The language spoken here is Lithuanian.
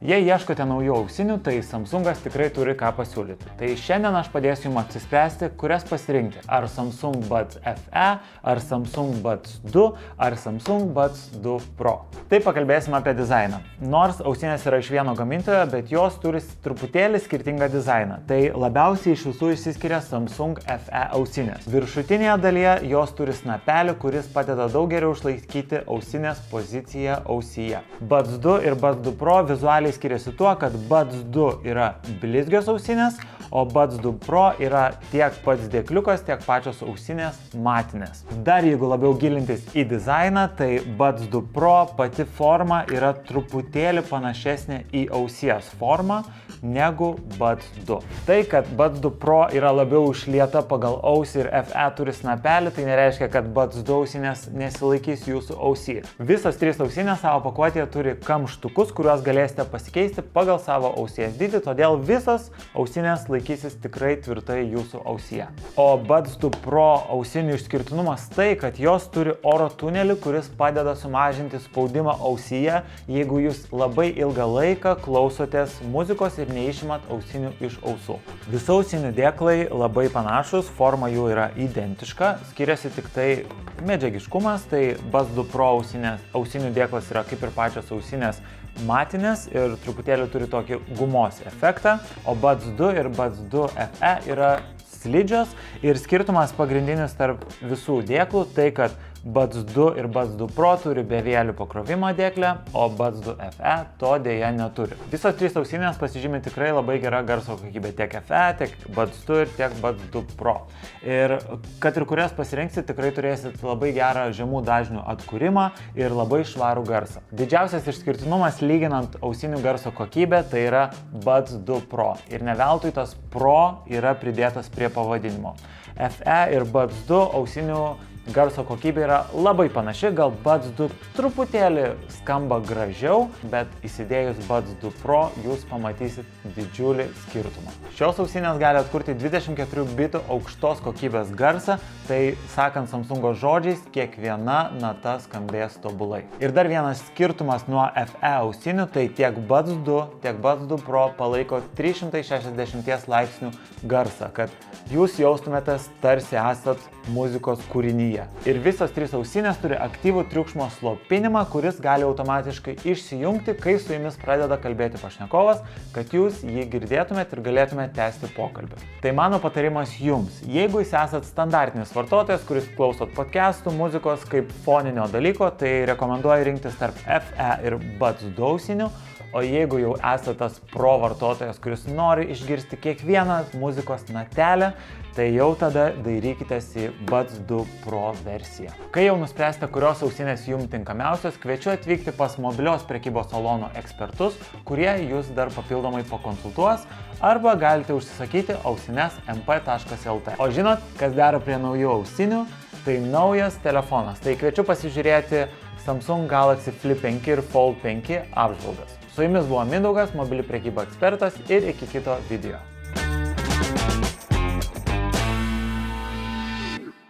Jei ieškote naujų ausinių, tai Samsungas tikrai turi ką pasiūlyti. Tai šiandien aš padėsiu jums apsispręsti, kurias pasirinkti. Ar Samsung Buds FE, ar Samsung Buds 2, ar Samsung Buds 2 Pro. Tai pakalbėsime apie dizainą. Nors ausinės yra iš vieno gamintojo, bet jos turi truputėlį skirtingą dizainą. Tai labiausiai iš visų išsiskiria Samsung FE ausinės. Viršutinėje dalyje jos turi snapelį, kuris padeda daug geriau išlaikyti ausinės poziciją ausyje. Buds 2 ir Buds 2 Pro vizualiai skiriasi tuo, kad Buds 2 yra blizgios ausinės, o Buds 2 Pro yra tiek pats dėkliukas, tiek pačios ausinės matinės. Dar jeigu labiau gilintis į dizainą, tai Buds 2 Pro pati forma yra truputėlį panašesnė į ausies formą negu Buds 2. Tai, kad Buds 2 Pro yra labiau išlieta pagal ausį ir FE turi snapelį, tai nereiškia, kad Buds 2 ausinės nesilaikys jūsų ausį. Visos trys ausinės savo pakuotėje turi kamštukus, kuriuos galėsite pasikeisti pagal savo ausies dydį, todėl visos ausinės laikysis tikrai tvirtai jūsų ausyje. O Buds 2 Pro ausinių išskirtinumas tai, kad jos turi oro tunelį, kuris padeda sumažinti spaudimą ausyje, jeigu jūs labai ilgą laiką klausotės muzikos ir neišimat ausinių iš ausų. Visų ausinių dėklai labai panašus, forma jų yra identiška, skiriasi tik tai medžiagiškumas, tai Buds 2 Pro ausinių dėklas yra kaip ir pačios ausinės matinės ir truputėlį turi tokį gumos efektą, o Buds 2 ir Buds 2 FE yra slidžios ir skirtumas pagrindinis tarp visų dėklų tai, kad Buds 2 ir Buds 2 Pro turi bevėlių pakrovimo dėklę, o Buds 2 FE to dėja neturi. Visos trys ausinės pasižymi tikrai labai gera garso kokybė tiek FE, tiek Buds 2 ir tiek Buds 2 Pro. Ir kad ir kurias pasirinksit, tikrai turėsit labai gerą žemų dažnių atkūrimą ir labai švarų garsą. Didžiausias išskirtinumas lyginant ausinių garso kokybę tai yra Buds 2 Pro. Ir ne veltui tas Pro yra pridėtas prie pavadinimo. FE ir Buds 2 ausinių garso kokybė yra labai panaši, gal Buds 2 truputėlį skamba gražiau, bet įsidėjus Buds 2 Pro jūs pamatysit didžiulį skirtumą. Šios ausinės gali atkurti 24 bitų aukštos kokybės garsą, tai sakant Samsungo žodžiais, kiekviena nata skambės tobulai. Ir dar vienas skirtumas nuo FE ausinių, tai tiek Buds 2, tiek Buds 2 Pro palaiko 360 laipsnių garsą, kad jūs jaustumėtės tarsi esat muzikos kūrinyje. Ir visos trys ausinės turi aktyvų triukšmo slopinimą, kuris gali automatiškai išsijungti, kai su jumis pradeda kalbėti pašnekovas, kad jūs jį girdėtumėt ir galėtumėt tęsti pokalbį. Tai mano patarimas jums. Jeigu jūs esat standartinis vartotojas, kuris klausot podcastų, muzikos kaip foninio dalyko, tai rekomenduoju rinktis tarp FE ir Buds 2 ausinių. O jeigu jau esate tas Pro vartotojas, kuris nori išgirsti kiekvieną muzikos natelę, tai jau tada dairykitės į Buds 2 Pro versiją. Kai jau nuspręsite, kurios ausinės jums tinkamiausios, kviečiu atvykti pas mobilios prekybos salono ekspertus, kurie jūs dar papildomai pakonsultuos, arba galite užsisakyti ausines mp.lt. O žinot, kas dera prie naujų ausinių? Tai naujas telefonas. Tai kviečiu pasižiūrėti Samsung Galaxy Flip 5 ir Fold 5 apžvalgas. Su jumis buvo Mindaugas, mobili prekyba ekspertas ir iki kito video.